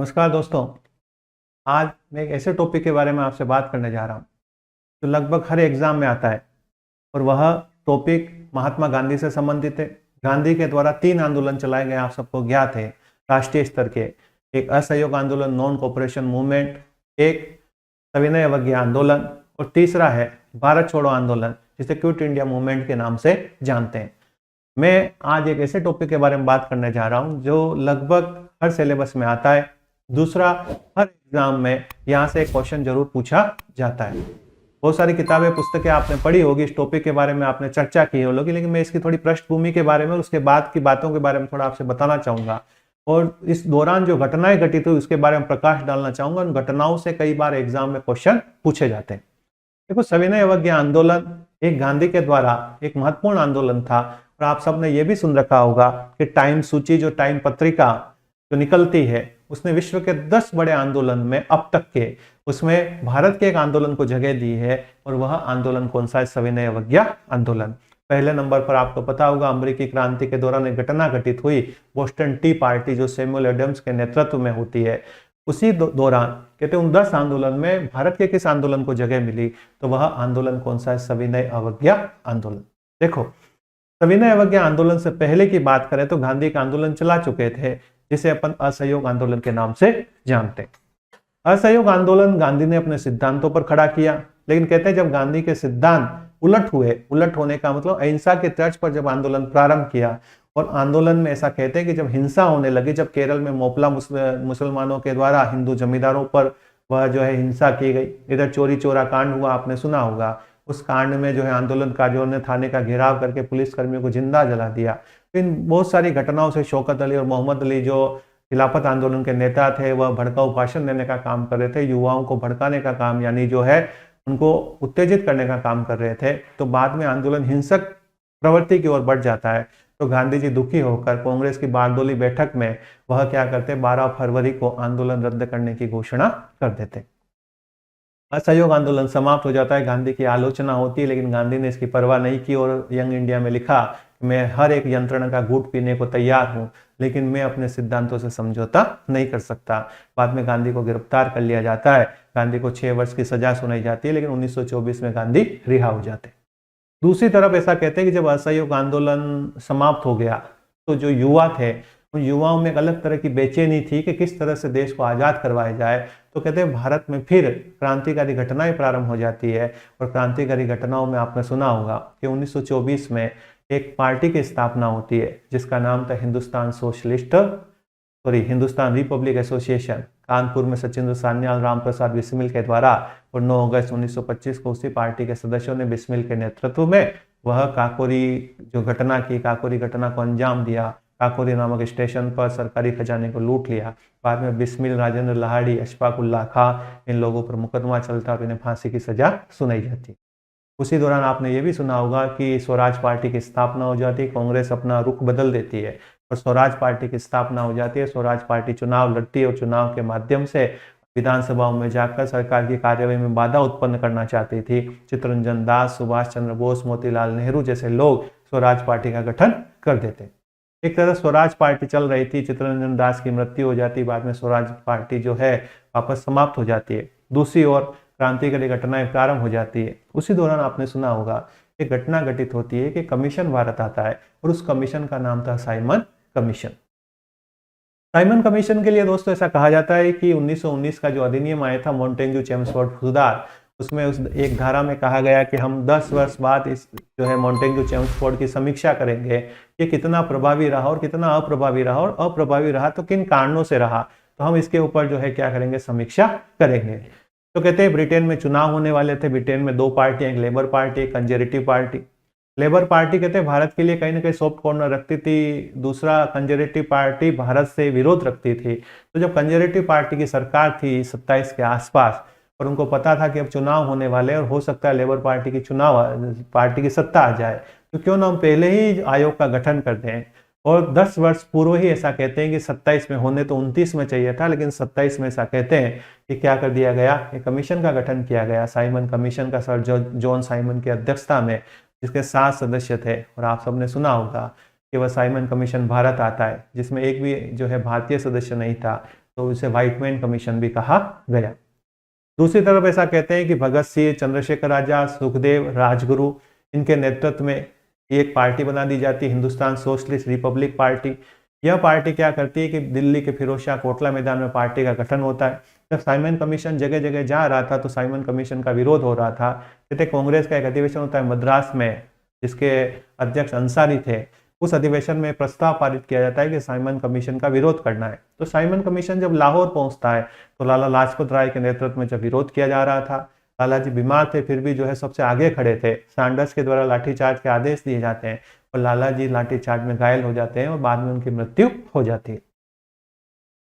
नमस्कार दोस्तों। आज मैं एक ऐसे टॉपिक के बारे में आपसे बात करने जा रहा हूँ जो लगभग हर एग्जाम में आता है और वह टॉपिक महात्मा गांधी से संबंधित है। गांधी के द्वारा 3 आंदोलन चलाए गए, आप सबको ज्ञात है। राष्ट्रीय स्तर के एक असहयोग आंदोलन, नॉन कोऑपरेशन मूवमेंट, एक सविनय अवज्ञा आंदोलन और तीसरा है भारत छोड़ो आंदोलन, जिसे क्विट इंडिया मूवमेंट के नाम से जानते हैं। मैं आज एक ऐसे टॉपिक के बारे में बात करने जा रहा हूं जो लगभग हर सिलेबस में आता है। दूसरा, हर एग्जाम में यहाँ से एक क्वेश्चन जरूर पूछा जाता है। बहुत सारी किताबें, पुस्तकें आपने पढ़ी होगी, इस टॉपिक के बारे में आपने चर्चा की होगी, लेकिन मैं इसकी थोड़ी पृष्ठभूमि के बारे में, उसके बाद की बातों के बारे में थोड़ा आपसे बताना चाहूंगा और इस दौरान जो घटनाएं घटित हुई उसके बारे में प्रकाश डालना चाहूंगा। उन घटनाओं से कई बार एग्जाम में क्वेश्चन पूछे जाते हैं। देखो, सविनय अवज्ञा आंदोलन एक गांधी के द्वारा एक महत्वपूर्ण आंदोलन था और आप सबने ये भी सुन रखा होगा कि टाइम सूची, जो टाइम पत्रिका जो निकलती है, उसने विश्व के 10 बड़े आंदोलन में अब तक के, उसमें भारत के एक आंदोलन को जगह दी है और वह आंदोलन कौन सा है? सविनय अवज्ञा आंदोलन। पहले नंबर पर आपको पता होगा, अमेरिकी क्रांति के दौरान एक घटना घटित हुई, बोस्टन टी पार्टी, जो सैमुअल एडम्स के नेतृत्व में होती है। उसी दौरान कहते हैं उन 10 आंदोलन में भारत के किस आंदोलन को जगह मिली? तो वह आंदोलन कौन सा है? सविनय अवज्ञा आंदोलन। देखो, सविनय अवज्ञा आंदोलन से पहले की बात करें तो गांधी का आंदोलन चला चुके थे, जिसे अपन असहयोग आंदोलन के नाम से जानते हैं। असहयोग आंदोलन गांधी ने अपने सिद्धांतों पर खड़ा किया, लेकिन कहते हैं जब गांधी के सिद्धांत उलट हुए, उलट होने का मतलब अहिंसा के तर्ज पर जब आंदोलन प्रारंभ किया, और आंदोलन में ऐसा कहते हैं कि जब हिंसा होने लगी, जब केरल में मोपला मुसलमानों के द्वारा हिंदू जमींदारों पर वह जो है हिंसा की गई, इधर चोरी चोरा कांड हुआ, आपने सुना होगा। उस कांड में जो है आंदोलनकारियों ने थाने का घेराव करके पुलिस कर्मियों को जिंदा जला दिया। इन बहुत सारी घटनाओं से शौकत अली और मोहम्मद अली, जो खिलाफत आंदोलन के नेता थे, वह भड़काऊ भाषण देने का काम कर रहे थे, युवाओं को भड़काने का काम, यानी जो है उनको उत्तेजित करने का काम कर रहे थे। तो बाद में आंदोलन हिंसक प्रवृत्ति की ओर बढ़ जाता है। तो गांधी जी दुखी होकर कांग्रेस की बारडोली बैठक में वह क्या करते? 12 फरवरी को आंदोलन रद्द करने की घोषणा कर देते। असहयोग आंदोलन समाप्त हो जाता है, गांधी की आलोचना होती है, लेकिन गांधी ने इसकी परवाह नहीं की और यंग इंडिया में लिखा, मैं हर एक यंत्रणा का घूंट पीने को तैयार हूं, लेकिन मैं अपने सिद्धांतों से समझौता नहीं कर सकता। बाद में गांधी को गिरफ्तार कर लिया जाता है, गांधी को 6 वर्ष की सजा सुनाई जाती है, लेकिन 1924 में गांधी रिहा हो जाते। दूसरी तरफ ऐसा कहते हैं कि जब असहयोग आंदोलन समाप्त हो गया तो जो युवा थे, उन युवाओं में एक अलग तरह की बेचैनी थी कि किस तरह से देश को आजाद करवाया जाए। तो कहते हैं भारत में फिर क्रांतिकारी घटनाएं प्रारंभ हो जाती है, और क्रांतिकारी घटनाओं में आपने सुना होगा कि 1924 में एक पार्टी की स्थापना होती है जिसका नाम था हिंदुस्तान रिपब्लिक एसोसिएशन। कानपुर में सचिंद्र सान्याल, राम प्रसाद बिस्मिल के द्वारा, और 9 अगस्त 1925 को उसी पार्टी के सदस्यों ने बिस्मिल के नेतृत्व में वह काकोरी जो घटना की, काकोरी घटना को अंजाम दिया। काकोरी नामक स्टेशन पर सरकारी खजाने को लूट लिया। बाद में बिस्मिल, राजेंद्र लाहिड़ी, अशफाक उल्लाह खां, इन लोगों पर मुकदमा चलता और इन्हें फांसी की सजा सुनाई जाती। उसी दौरान आपने ये भी सुना होगा कि स्वराज पार्टी की स्थापना हो जाती है, कांग्रेस अपना रुख बदल देती है और स्वराज पार्टी की स्थापना हो जाती है। स्वराज पार्टी चुनाव लड़ती है और चुनाव के माध्यम से विधानसभाओं में जाकर सरकार की कार्यवाही में बाधा उत्पन्न करना चाहती थी। चित्तरंजन दास, सुभाष चंद्र बोस, मोतीलाल नेहरू जैसे लोग स्वराज पार्टी का गठन कर देते। एक तरह स्वराज पार्टी चल रही थी, चित्तरंजन दास की मृत्यु हो जाती, बाद में स्वराज पार्टी जो है वापस समाप्त हो जाती है। दूसरी ओर क्रांतिकारी घटनाएं प्रारंभ हो जाती है। उसी दौरान आपने सुना होगा एक घटना घटित होती है कि कमीशन भारत आता है, और उस कमीशन का नाम था साइमन कमीशन। साइमन कमीशन के लिए दोस्तों ऐसा कहा जाता है कि 1919 का जो अधिनियम आया था, मॉन्टेग्यू चेम्सफोर्ड सुधार, उसमें उस एक धारा में कहा गया कि हम 10 वर्ष बाद इस जो है मॉन्टेग्यू चेम्सफोर्ड की समीक्षा करेंगे, ये कितना प्रभावी रहा और कितना अप्रभावी रहा, और अप्रभावी रहा तो किन कारणों से रहा, तो हम इसके ऊपर जो है क्या करेंगे? समीक्षा करेंगे। तो कहते हैं ब्रिटेन में चुनाव होने वाले थे। ब्रिटेन में 2 पार्टियां, एक लेबर पार्टी, एक कंजर्वेटिव पार्टी। लेबर पार्टी कहते हैं भारत के लिए कहीं ना कहीं सॉफ्ट कॉर्नर रखती थी, दूसरा कंजर्वेटिव पार्टी भारत से विरोध रखती थी। तो जब कंजर्वेटिव पार्टी की सरकार थी 27 के आसपास, और उनको पता था कि अब चुनाव होने वाले और हो सकता है लेबर पार्टी की सत्ता आ जाए, तो क्यों ना हम पहले ही आयोग का गठन कर दें। और 10 वर्ष पूर्व ही ऐसा कहते हैं कि 27 में होने तो 29 में चाहिए था, लेकिन 27 में ऐसा कहते हैं कि क्या कर दिया गया? एक कमीशन का गठन किया गया, साइमन कमीशन का, सर जॉन साइमन की अध्यक्षता में, जिसके 7 सदस्य थे। और आप सबने सुना होगा कि वह साइमन कमीशन भारत आता है, जिसमें एक भी जो है भारतीय सदस्य नहीं था। तो इसे व्हाइटमैन कमीशन भी कहा गया। दूसरी तरफ ऐसा कहते हैं कि भगत सिंह, चंद्रशेखर आजाद, सुखदेव, राजगुरु, इनके नेतृत्व में एक पार्टी बना दी जाती है, हिंदुस्तान सोशलिस्ट रिपब्लिक पार्टी। यह पार्टी क्या करती है कि दिल्ली के फिरोजशाह कोटला मैदान में पार्टी का गठन होता है। जब साइमन कमीशन जगह जगह जा रहा था तो साइमन कमीशन का विरोध हो रहा था। कहते कांग्रेस का एक अधिवेशन होता है मद्रास में, जिसके अध्यक्ष अंसारी थे। उस अधिवेशन में प्रस्ताव पारित किया जाता है कि साइमन कमीशन का विरोध करना है। तो साइमन कमीशन जब लाहौर पहुंचता है तो लाला लाजपत राय के नेतृत्व में जब विरोध किया जा रहा था, लाला जी बीमार थे फिर भी जो है सबसे आगे खड़े थे। सैंडर्स के द्वारा लाठीचार्ज के आदेश दिए जाते हैं और लाला जी लाठीचार्ज में घायल हो जाते हैं और बाद में उनकी मृत्यु हो जाती है।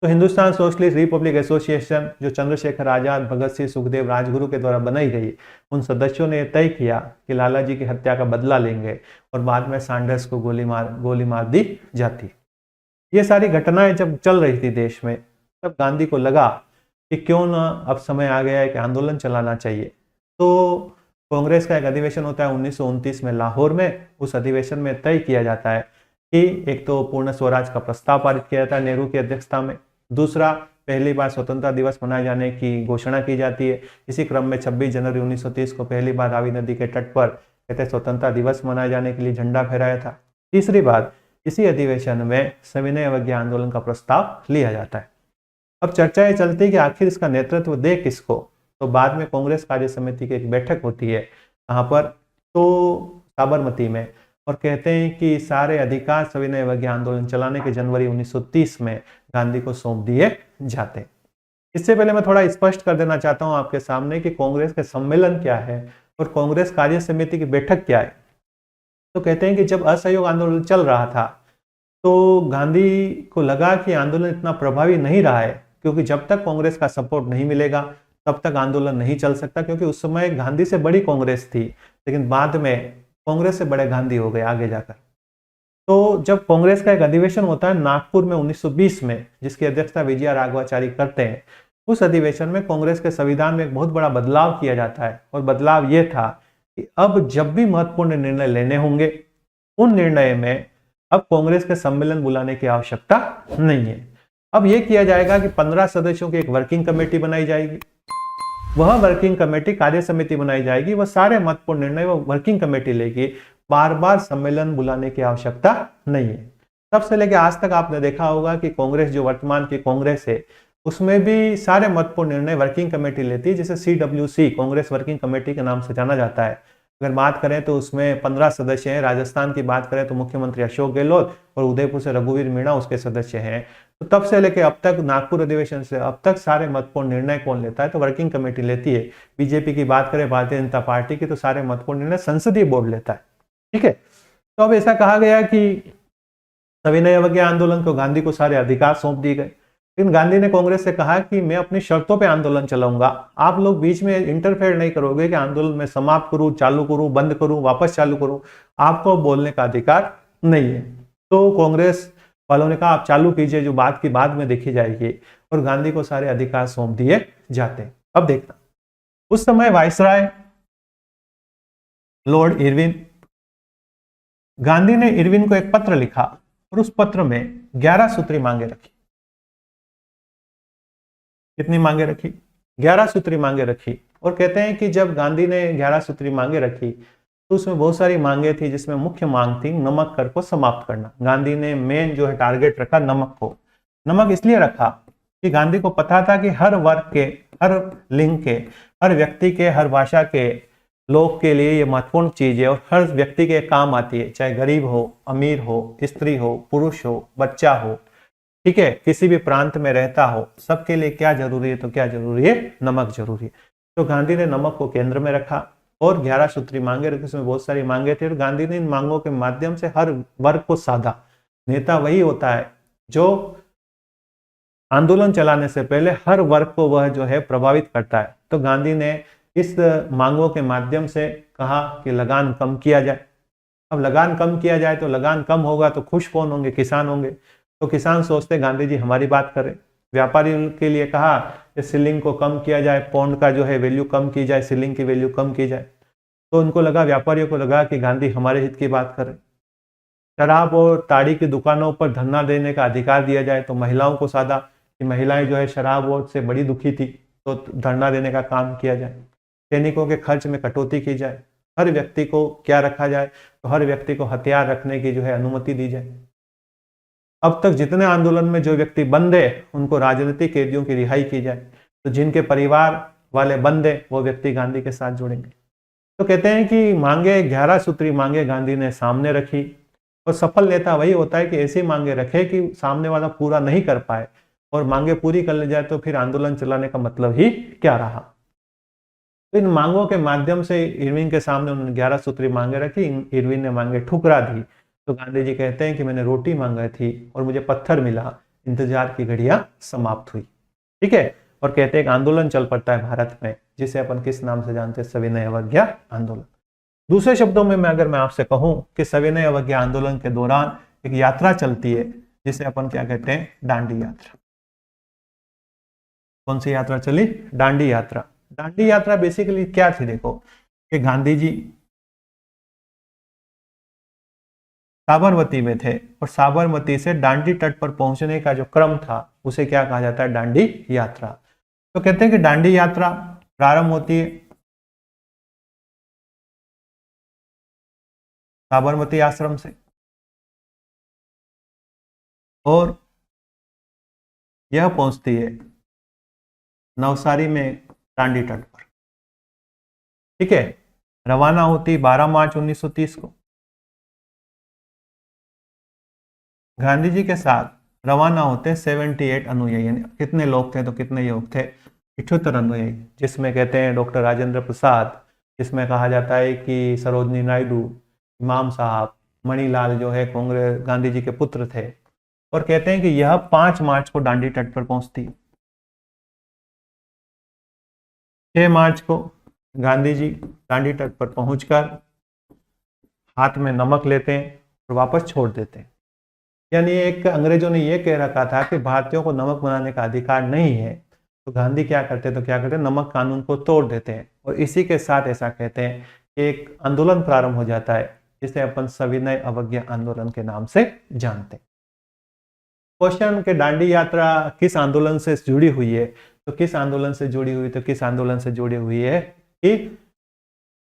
तो हिंदुस्तान सोशलिस्ट रिपब्लिक एसोसिएशन जो चंद्रशेखर आजाद, भगत सिंह, सुखदेव, राजगुरु के द्वारा बनाई गई, उन सदस्यों ने तय किया कि लाला जी की हत्या का बदला लेंगे और बाद में सैंडर्स को गोली मार दी जाती। ये सारी घटनाएं जब चल रही थी देश में, तब गांधी को लगा कि क्यों ना अब समय आ गया है कि आंदोलन चलाना चाहिए। तो कांग्रेस का एक अधिवेशन होता है 1929 में लाहौर में। उस अधिवेशन में तय किया जाता है कि एक तो पूर्ण स्वराज का प्रस्ताव पारित किया जाता है नेहरू की अध्यक्षता में। दूसरा, पहली बार स्वतंत्रता दिवस मनाए जाने की घोषणा की जाती है। इसी क्रम में 26 जनवरी 1930 को पहली बार रावी नदी के तट पर कहते स्वतंत्रता दिवस मनाए जाने के लिए झंडा फहराया था। तीसरी बार इसी अधिवेशन में सविनय अवज्ञा आंदोलन का प्रस्ताव लिया जाता है। अब चर्चा ये चलती है कि आखिर इसका नेतृत्व दे किसको। तो बाद में कांग्रेस कार्य समिति की एक बैठक होती है कहाँ पर, तो साबरमती में, और कहते हैं कि सारे अधिकार सविनय अवज्ञा आंदोलन चलाने के जनवरी 1930 में गांधी को सौंप दिए जाते। इससे पहले मैं थोड़ा स्पष्ट कर देना चाहता हूं आपके सामने कि कांग्रेस के सम्मेलन क्या है और कांग्रेस कार्य समिति की बैठक क्या है। तो कहते हैं कि जब असहयोग आंदोलन चल रहा था तो गांधी को लगा कि आंदोलन इतना प्रभावी नहीं रहा है, क्योंकि जब तक कांग्रेस का सपोर्ट नहीं मिलेगा तब तक आंदोलन नहीं चल सकता, क्योंकि उस समय गांधी से बड़ी कांग्रेस थी, लेकिन बाद में कांग्रेस से बड़े गांधी हो गए आगे जाकर। तो जब कांग्रेस का एक अधिवेशन होता है नागपुर में 1920 में, जिसकी अध्यक्षता विजया राघवाचारी करते हैं, उस अधिवेशन में कांग्रेस के संविधान में एक बहुत बड़ा बदलाव किया जाता है। और बदलाव यह था कि अब जब भी महत्वपूर्ण निर्णय लेने होंगे उन निर्णय में अब कांग्रेस के सम्मेलन बुलाने की आवश्यकता नहीं है। अब यह किया जाएगा कि 15 सदस्यों की एक वर्किंग कमेटी बनाई जाएगी। वह वर्किंग कमेटी कार्य समिति बनाई जाएगी, वह सारे महत्वपूर्ण निर्णय वह वर्किंग कमेटी लेगी। बार बार सम्मेलन बुलाने की आवश्यकता नहीं है। तब से लेकर आज तक आपने देखा होगा कि कांग्रेस जो वर्तमान की कांग्रेस है उसमें भी सारे महत्वपूर्ण निर्णय वर्किंग कमेटी लेती है, जिसे CWC कांग्रेस वर्किंग कमेटी के नाम से जाना जाता है। अगर बात करें तो उसमें 15 सदस्य हैं। राजस्थान की बात करें तो मुख्यमंत्री अशोक गहलोत और उदयपुर से रघुवीर मीणा उसके सदस्य हैं। तो तब से लेकर अब तक नागपुर अधिवेशन से अब तक सारे महत्वपूर्ण निर्णय कौन लेता है, तो वर्किंग कमेटी लेती है। बीजेपी की बात करें, भारतीय जनता पार्टी की, तो सारे महत्वपूर्ण निर्णय संसदीय बोर्ड लेता है। ठीक है, तो अब ऐसा कहा गया कि सविनय अवज्ञा आंदोलन को गांधी को सारे अधिकार सौंप दिए गए, लेकिन गांधी ने कांग्रेस से कहा कि मैं अपनी शर्तों पे आंदोलन चलाऊंगा, आप लोग बीच में इंटरफेयर नहीं करोगे कि आंदोलन में समाप्त करूं, चालू करूं, बंद करूं, वापस चालू करूं, आपको बोलने का अधिकार नहीं है। तो कांग्रेस वालों ने कहा आप चालू कीजिए, जो बात की बाद में देखी जाएगी, और गांधी को सारे अधिकार सौंप दिए जाते। अब देखना, उस समय वायसराय लॉर्ड इरविन, गांधी ने इरविन को एक पत्र लिखा और उस पत्र में 11 सूत्री मांगे रखी। कितनी मांगे रखी? 11 सूत्री मांगे रखी। और कहते हैं कि जब गांधी ने 11 सूत्री मांगे रखी तो उसमें बहुत सारी मांगे थी, जिसमें मुख्य मांग थी नमक कर को समाप्त करना। गांधी ने मेन जो है टारगेट रखा नमक को। नमक इसलिए रखा कि गांधी को पता था कि हर वर्ग के, हर लिंग के, हर व्यक्ति के, हर भाषा के लोग के लिए ये महत्वपूर्ण चीज है और हर व्यक्ति के काम आती है, चाहे गरीब हो, अमीर हो, स्त्री हो, पुरुष हो, बच्चा हो, ठीक है, किसी भी प्रांत में रहता हो, सबके लिए क्या जरूरी है? तो क्या जरूरी है? नमक जरूरी है। तो गांधी ने नमक को केंद्र में रखा और 11 सूत्री मांगे रखी। उसमें बहुत सारी मांगे थी और गांधी ने इन मांगों के माध्यम से हर वर्ग को साधा। नेता वही होता है जो आंदोलन चलाने से पहले हर वर्ग को वह जो है प्रभावित करता है। तो गांधी ने इस मांगों के माध्यम से कहा कि लगान कम किया जाए। अब लगान कम किया जाए तो लगान कम होगा तो खुश कौन होंगे? किसान होंगे। तो किसान सोचते गांधी जी हमारी बात करें। व्यापारियों के लिए कहा कि सीलिंग को कम किया जाए, पौंड का जो है वैल्यू कम की जाए, सीलिंग की वैल्यू कम की जाए। तो उनको लगा, व्यापारियों को लगा कि गांधी हमारे हित की बात करें। शराब और ताड़ी की दुकानों पर धरना देने का अधिकार दिया जाए, तो महिलाओं को साधा कि महिलाएं जो है शराब वोट से बड़ी दुखी थी, तो धरना देने का काम किया जाए, सैनिकों के खर्च में कटौती की जाए, हर व्यक्ति को क्या रखा जाए, तो हर व्यक्ति को हथियार रखने की जो है अनुमति दी जाए। अब तक जितने आंदोलन में जो व्यक्ति बंद है उनको राजनीतिक कैदियों की रिहाई की जाए, तो जिनके परिवार वाले बंद है वो व्यक्ति गांधी के साथ जुड़ेंगे। तो कहते हैं कि मांगे 11 सूत्री मांगे गांधी ने सामने रखी, और सफल नेता वही होता है कि ऐसी मांगे रखे कि सामने वाला पूरा नहीं कर पाए, और मांगे पूरी कर ले जाए तो फिर आंदोलन चलाने का मतलब ही क्या रहा। तो इन मांगों के माध्यम से इरविन के सामने उन्होंने 11 सूत्री मांगे रखी, इरविन ने मांगे ठुकरा दी। तो गांधी जी कहते हैं कि मैंने रोटी मांगी थी और मुझे पत्थर मिला, इंतजार की घड़ियां समाप्त हुई। ठीक है, और कहते हैं एक आंदोलन चल पड़ता है भारत में, जिसे अपन किस नाम से जानते हैं, सविनय अवज्ञा आंदोलन। दूसरे शब्दों में अगर मैं आपसे कहूं कि सविनय अवज्ञा आंदोलन के दौरान एक यात्रा चलती है जिसे अपन क्या कहते हैं, दांडी यात्रा। कौन सी यात्रा चली? दांडी यात्रा। दांडी यात्रा बेसिकली क्या थी? देखो कि गांधी जी साबरमती में थे, और साबरमती से दांडी तट पर पहुंचने का जो क्रम था उसे क्या कहा जाता है, दांडी यात्रा। तो कहते हैं कि दांडी यात्रा प्रारंभ होती है साबरमती आश्रम से, और यह पहुंचती है नवसारी में दांडी तट पर। ठीक है, रवाना होती 12 मार्च 1930 को। गांधी जी के साथ रवाना होते 78 अनुयायी। कितने लोग थे? तो कितने योग थे? 78 अनुयायी, जिसमें कहते हैं डॉक्टर राजेंद्र प्रसाद, जिसमें कहा जाता है कि सरोजनी नायडू, इमाम साहब, मणिलाल जो है कांग्रेस गांधी जी के पुत्र थे। और कहते हैं कि यह 5 मार्च को दांडी तट पर पहुंचती। 6 मार्च को गांधी जी दांडी तट पर पहुंचकर हाथ में नमक लेते हैं और वापस छोड़ देते हैं। यानी एक अंग्रेजों ने यह कह रखा था कि भारतीयों को नमक बनाने का अधिकार नहीं है, तो गांधी क्या करते, तो क्या करते, नमक कानून को तोड़ देते हैं। और इसी के साथ ऐसा कहते हैं कि एक आंदोलन प्रारंभ हो जाता है, जिसे अपन सविनय अवज्ञा आंदोलन के नाम से जानते हैं। क्वेश्चन के दांडी यात्रा किस आंदोलन से जुड़ी हुई है? तो किस आंदोलन से जुड़ी हुई? तो किस आंदोलन से जुड़ी हुई है कि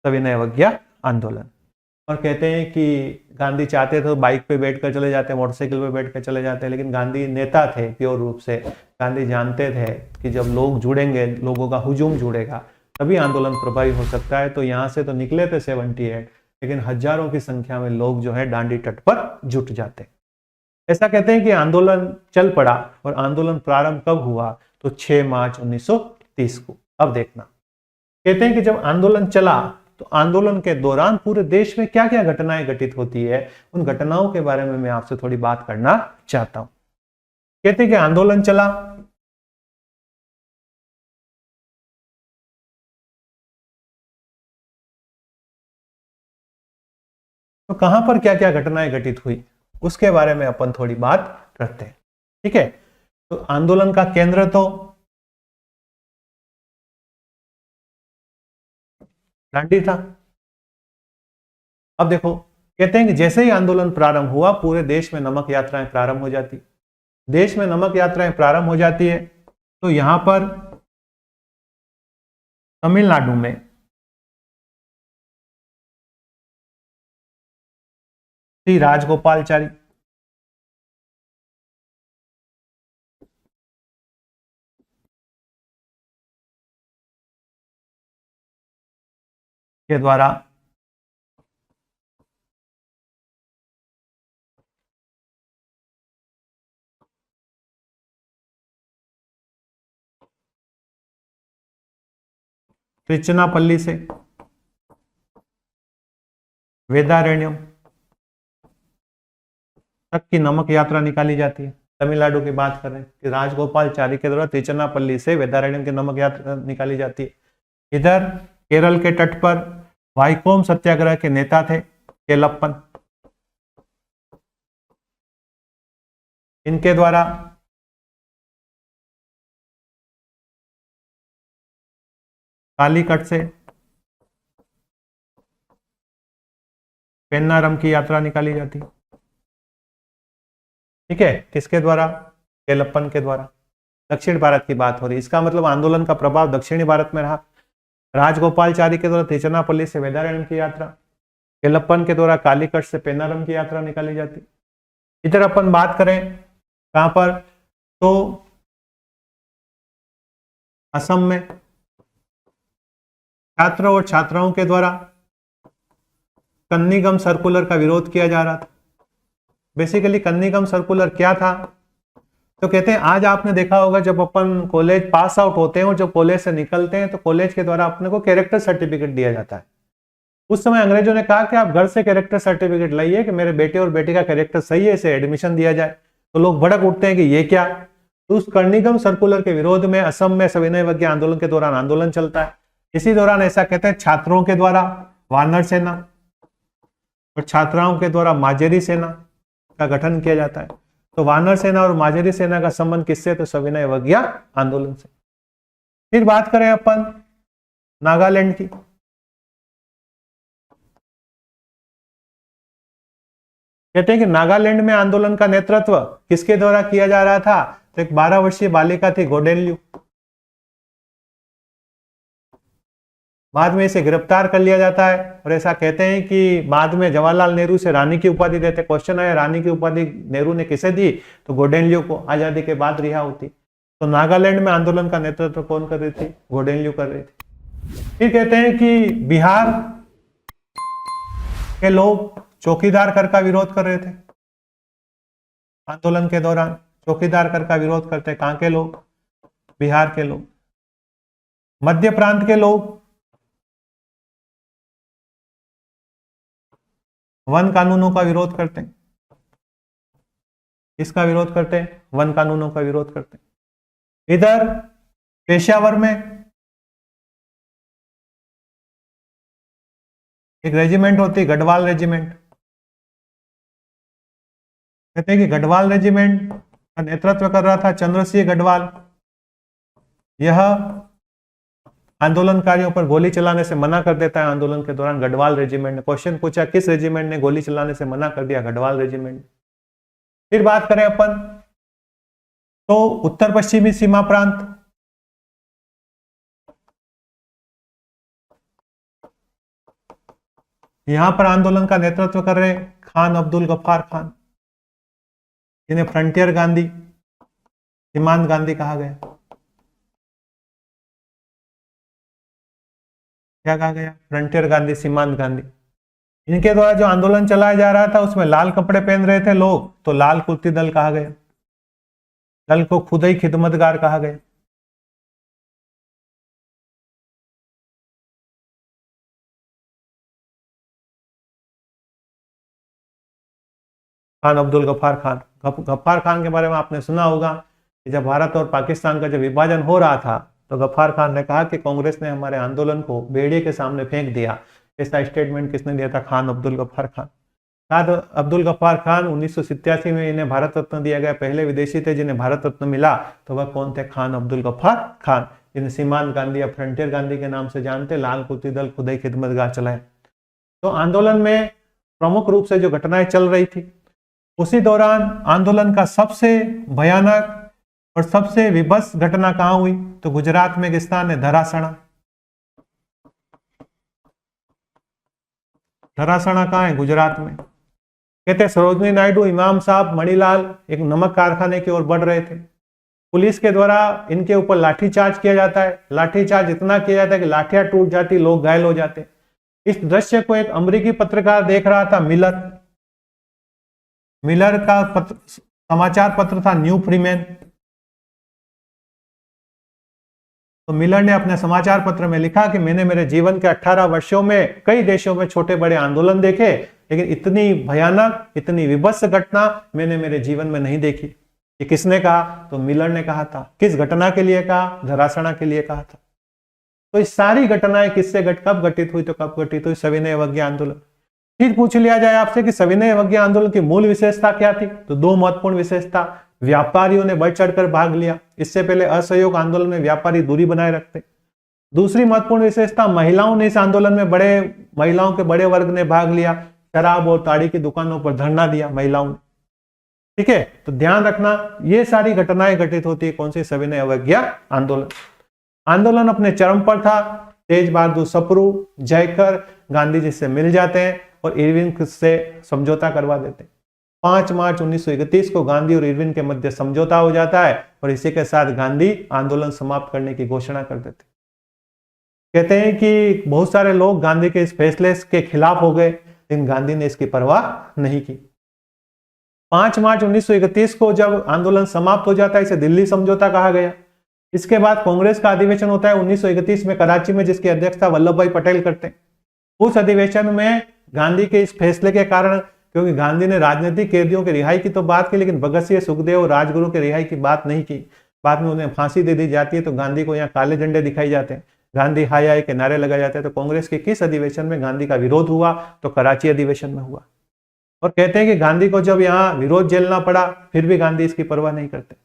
सविनय अवज्ञा आंदोलन। और कहते हैं कि गांधी चाहते थे तो बाइक पे बैठकर चले जाते, मोटरसाइकिल पे बैठकर चले जाते, लेकिन गांधी नेता थे प्योर रूप से। गांधी जानते थे कि जब लोग जुड़ेंगे, लोगों का हुजूम जुड़ेगा, तभी आंदोलन प्रभावी हो सकता है। तो यहाँ से तो निकले थे 78, लेकिन हजारों की संख्या में लोग जो है दांडी तट पर जुट जाते। ऐसा कहते हैं कि आंदोलन चल पड़ा। और आंदोलन प्रारंभ कब हुआ? तो 6 मार्च 1930 को। अब देखना, कहते हैं कि जब आंदोलन चला तो आंदोलन के दौरान पूरे देश में क्या क्या घटनाएं घटित होती है, उन घटनाओं के बारे में मैं आपसे थोड़ी बात करना चाहता हूं। कहते हैं कि आंदोलन चला, तो कहां पर क्या क्या घटनाएं घटित हुई उसके बारे में अपन थोड़ी बात करते हैं। ठीक है, तो आंदोलन का केंद्र तो दांडी था। अब देखो, कहते हैं कि जैसे ही आंदोलन प्रारंभ हुआ, पूरे देश में नमक यात्राएं प्रारंभ हो जाती। देश में नमक यात्राएं प्रारंभ हो जाती है, तो यहां पर तमिलनाडु में श्री राजगोपालचारी के द्वारा त्रिचनापल्ली से वेदारण्यम तक की नमक यात्रा निकाली जाती है। तमिलनाडु की बात कर रहे हैं कि राजगोपालचारी के द्वारा त्रिचनापल्ली से वेदारण्यम की नमक यात्रा निकाली जाती है। इधर केरल के तट पर वाइकोम सत्याग्रह के नेता थे केलप्पन, इनके द्वारा कालीकट से पेन्नारम की यात्रा निकाली जाती। ठीक है, किसके द्वारा? केलप्पन के द्वारा। दक्षिण भारत की बात हो रही है। इसका मतलब आंदोलन का प्रभाव दक्षिणी भारत में रहा। राजगोपालचारी के द्वारा तिरुचिरापल्ली से वेदारण्यम की यात्रा, केलप्पन के द्वारा कालीकट से पेनारम की यात्रा निकाली जाती। इधर अपन बात करें कहां पर, तो असम में छात्र और छात्राओं के द्वारा कन्नीगम सर्कुलर का विरोध किया जा रहा था। बेसिकली कन्नीगम सर्कुलर क्या था, तो कहते हैं आज आपने देखा होगा जब अपन कॉलेज पास आउट होते हैं और जब कॉलेज से निकलते हैं तो कॉलेज के द्वारा अपने को कैरेक्टर सर्टिफिकेट दिया जाता है। उस समय अंग्रेजों ने कहा कि आप घर से कैरेक्टर सर्टिफिकेट लाइए कि मेरे बेटे और बेटी का कैरेक्टर सही है, इसे एडमिशन दिया जाए। तो लोग भड़क उठते हैं कि ये क्या। तो उस कन्नीगम सर्कुलर के विरोध में असम में सविनय अवज्ञा आंदोलन के दौरान आंदोलन चलता है। इसी दौरान ऐसा कहते हैं छात्रों के द्वारा वानर सेना और छात्राओं के द्वारा माजेरी सेना का गठन किया जाता है। तो वानर सेना और माजेरी सेना का संबंध किससे, तो सविनय अवज्ञा आंदोलन से। फिर बात करें अपन नागालैंड की, कहते हैं कि नागालैंड में आंदोलन का नेतृत्व किसके द्वारा किया जा रहा था, तो एक 12 वर्षीय बालिका थी गोडेनल्यू। बाद में इसे गिरफ्तार कर लिया जाता है और ऐसा कहते हैं कि बाद में जवाहरलाल नेहरू से रानी की उपाधि देते। क्वेश्चन आया रानी की उपाधि नेहरू ने किसे दी, तो गोडेनल्यू को, आजादी के बाद रिहा होती। तो नागालैंड में आंदोलन का नेतृत्व कौन कर रही थी, गोडेनल्यू कर रही थी। फिर कहते हैं कि बिहार के लोग चौकीदार कर का विरोध कर रहे थे आंदोलन के दौरान। चौकीदार कर का विरोध करते कहां के लोग, बिहार के लोग। मध्य प्रांत के लोग वन कानूनों का विरोध करते हैं। इसका विरोध करते हैं, वन कानूनों का विरोध करते हैं। इधर पेशावर में एक रेजिमेंट होती है गढ़वाल रेजिमेंट। कहते हैं कि गढ़वाल रेजिमेंट का नेतृत्व कर रहा था चंद्रसिंह गढ़वाल। यह आंदोलनकारियों पर गोली चलाने से मना कर देता है आंदोलन के दौरान गढ़वाल रेजिमेंट ने। क्वेश्चन पूछा किस रेजिमेंट ने गोली चलाने से मना कर दिया, गढ़वाल रेजिमेंट। फिर बात करें अपन तो उत्तर पश्चिमी सीमा प्रांत, यहां पर आंदोलन का नेतृत्व कर रहे खान अब्दुल गफ्फार खान, जिन्हें फ्रंटियर गांधी, सीमांत गांधी कहा गया। क्या कहा गया, फ्रंटियर गांधी, सीमांत गांधी। इनके द्वारा जो आंदोलन चलाया जा रहा था उसमें लाल कपड़े पहन रहे थे लोग, तो लाल कुर्ती दल कहा गया। दल को खुद ही खिदमतगार कहा गया। खान अब्दुल गफ्फार खान। गफ्फार खान के बारे में आपने सुना होगा कि जब भारत और पाकिस्तान का जब विभाजन हो रहा था तो गफ्फार खान ने कहा कि कांग्रेस ने हमारे आंदोलन को बेड़े के सामने फेंक दिया। ऐसा स्टेटमेंट किसने दिया था, खान अब्दुल गफ्फार खान। खान अब्दुल गफ्फार खान 1987 में इन्हें भारत रत्न दिया गया, पहले विदेशी थे जिन्हें भारत रत्न मिला। तो वह कौन थे, खान अब्दुल गफ्फार खान, जिन्हें सीमांत गांधी या फ्रंटियर गांधी के नाम से जानते। लाल कुर्ती दल खुद ही खिदमतगार चलाए। तो आंदोलन में प्रमुख रूप से जो घटनाएं चल रही थी, उसी दौरान आंदोलन का सबसे भयानक और सबसे विभत्स घटना कहां हुई, तो गुजरात में एक स्थान है धरासणा। धरासणा कहां है, गुजरात में। कहते हैं सरोजनी नायडू, इमाम साहब, मणिलाल एक नमक कारखाने की ओर बढ़ रहे थे। पुलिस के द्वारा इनके ऊपर लाठीचार्ज किया जाता है। लाठीचार्ज इतना किया जाता है कि लाठियां टूट जाती, लोग घायल हो जाते। इस दृश्य को एक अमेरिकी पत्रकार देख रहा था, मिलर का समाचार पत्र था न्यू फ्रीमैन। तो मिलर ने अपने समाचार पत्र में लिखा कि मैंने मेरे जीवन के 18 वर्षों में कई देशों में छोटे बड़े आंदोलन देखे, लेकिन इतनी भयानक, इतनी विभत्स घटना मैंने मेरे जीवन में नहीं देखी। ये किसने कहा, तो मिलर ने कहा था। किस घटना के लिए कहा, धरासणा के लिए कहा था। तो ये सारी घटनाएं किससे कब घटित हुई, तो कब घटित हुई, सविनय अवज्ञा आंदोलन। फिर पूछ लिया जाए आपसे कि सविनय अवज्ञा आंदोलन की मूल विशेषता क्या थी, तो दो महत्वपूर्ण विशेषता। व्यापारियों ने बढ़ चढ़कर भाग लिया। इससे पहले असहयोग आंदोलन में व्यापारी दूरी बनाए रखते। दूसरी महत्वपूर्ण विशेषता, महिलाओं ने इस आंदोलन में महिलाओं के बड़े वर्ग ने भाग लिया। शराब और ताड़ी की दुकानों पर धरना दिया महिलाओं ने। ठीक है, तो ध्यान रखना ये सारी घटनाएं घटित होती है कौन सी, सविनय अवज्ञा आंदोलन। आंदोलन अपने चरम पर था, तेज बहादुर सप्रू जयकर गांधी जी से मिल जाते हैं और इरविन से समझौता करवा देते हैं। 5 मार्च 1931 को गांधी और इरविन के मध्य समझौता हो जाता है और इसी के साथ गांधी आंदोलन समाप्त करने की घोषणा कर देते। कहते हैं कि बहुत सारे लोग गांधी के इस फैसले के खिलाफ हो गए, लेकिन गांधी ने इसकी परवाह नहीं की। 5 मार्च 1931 को जब आंदोलन समाप्त हो जाता है, इसे दिल्ली समझौता कहा गया। इसके बाद कांग्रेस का अधिवेशन होता है 1931 में कराची में, जिसकी अध्यक्षता वल्लभ भाई पटेल करते हैं। उस अधिवेशन में गांधी के इस फैसले के कारण, क्योंकि गांधी ने राजनीतिक कैदियों की रिहाई की तो बात की, लेकिन भगत सिंह, सुखदेव और राजगुरु की रिहाई की बात नहीं की। बाद में उन्हें फांसी दे दी जाती है, तो गांधी को यहाँ काले झंडे दिखाई जाते हैं, गांधी हाय हाय के नारे लगाए जाते हैं। तो कांग्रेस के किस अधिवेशन में गांधी का विरोध हुआ, तो कराची अधिवेशन में हुआ। और कहते हैं कि गांधी को जब यहाँ विरोध झेलना पड़ा, फिर भी गांधी इसकी परवाह नहीं करते।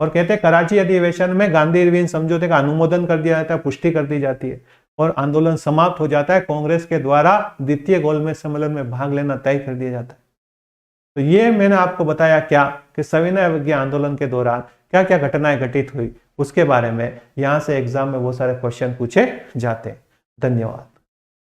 और कहते हैं कराची अधिवेशन में गांधी इरविन समझौते का अनुमोदन कर दिया जाता है, पुष्टि कर दी जाती है और आंदोलन समाप्त हो जाता है। कांग्रेस के द्वारा द्वितीय गोलमेज सम्मेलन में भाग लेना तय कर दिया जाता है। तो ये मैंने आपको बताया क्या कि सविनय अवज्ञा आंदोलन के दौरान क्या क्या घटनाएं घटित हुई, उसके बारे में यहाँ से एग्जाम में वो सारे क्वेश्चन पूछे जाते हैं। धन्यवाद।